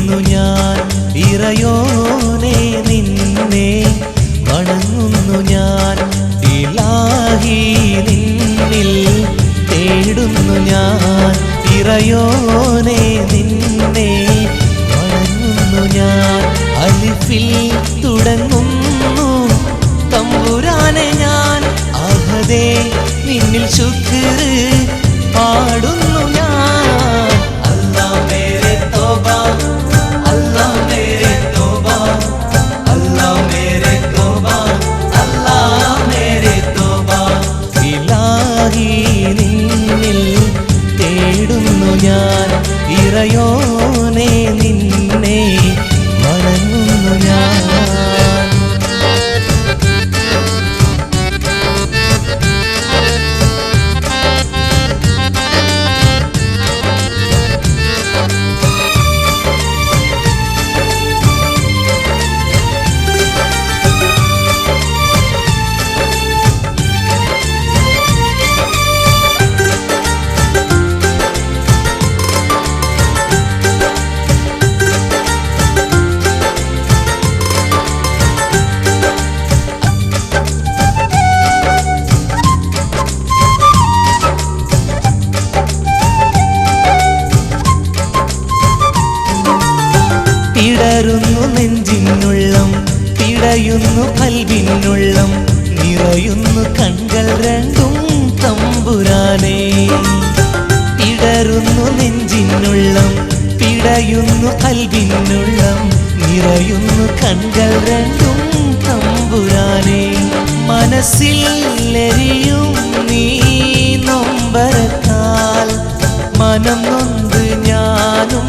തേടുന്നു ഞാൻ ഇറയോനെ നിന്നെ വണങ്ങുന്നു ഞാൻ ഇലാഹി നിന്നിൽ തേടുന്നു ഞാൻ ഇറയോനെ നിന്നെ വണങ്ങുന്നു ഞാൻ അലിഫിൽ തുടങ്ങുന്നു തമ്പുരാനെ ഞാൻ അഹദേ നിന്നിൽ ശുക്ർ പാടുന്നു ഞാൻ അല്ലാഹ് മേരെ തൗബ അല്ലാഹ് മേരെ തൗബ അല്ലാഹ് മേരെ തൗബ അല്ലാഹ് മേരെ തൗബ ഇലാഹി നിന്നിൽ തേടുന്നു ഞാൻ ഇറയോനെ നിന്നെ വണങ്ങുന്നു ഞാൻ പിടരുന്നു നെഞ്ചിനുള്ളം പിടയുന്നു കൽവിനുള്ളം നിറയുന്നു കൺകൾ രണ്ടും തമ്പുരാനേ പിടരുന്നു നെഞ്ചിനുള്ളം പിടയുന്നു കൽവിനുള്ളം നിറയുന്നു കൺകൾ രണ്ടും തമ്പുരാനേ മനസ്സിൽ എരിയും നീ നൊമ്പരത്താൽ മനം നൊന്ത് ഞാനും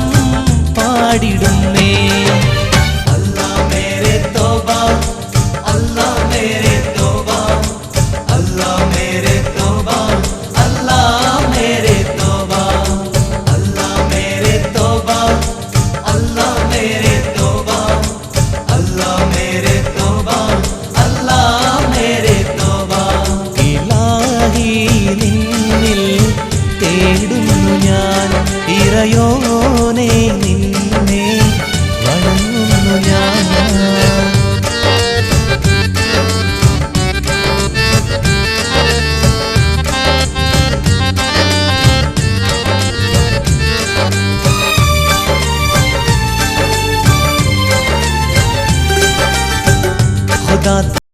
പാടിടുന്നേ അല്ലാഹ് മേരെ തൗബ അല്ലാഹ് മേരെ തൗബ അല്ലാഹ് മേരെ തൗബ അല്ലാഹ് മേരെ തൗബ അല്ലാഹ് മേരെ തൗബ അല്ലാഹ് മേരെ തൗബ അല്ലാഹ് മേരെ തൗബ അല്ലാഹ് മേരെ തൗബ ഇലാഹി നിന്നിൽ തേടുന്നു ഞാൻ ഇറയോനെ നിന്നെ വണങ്ങുന്നു ഞാൻ ഖുദാ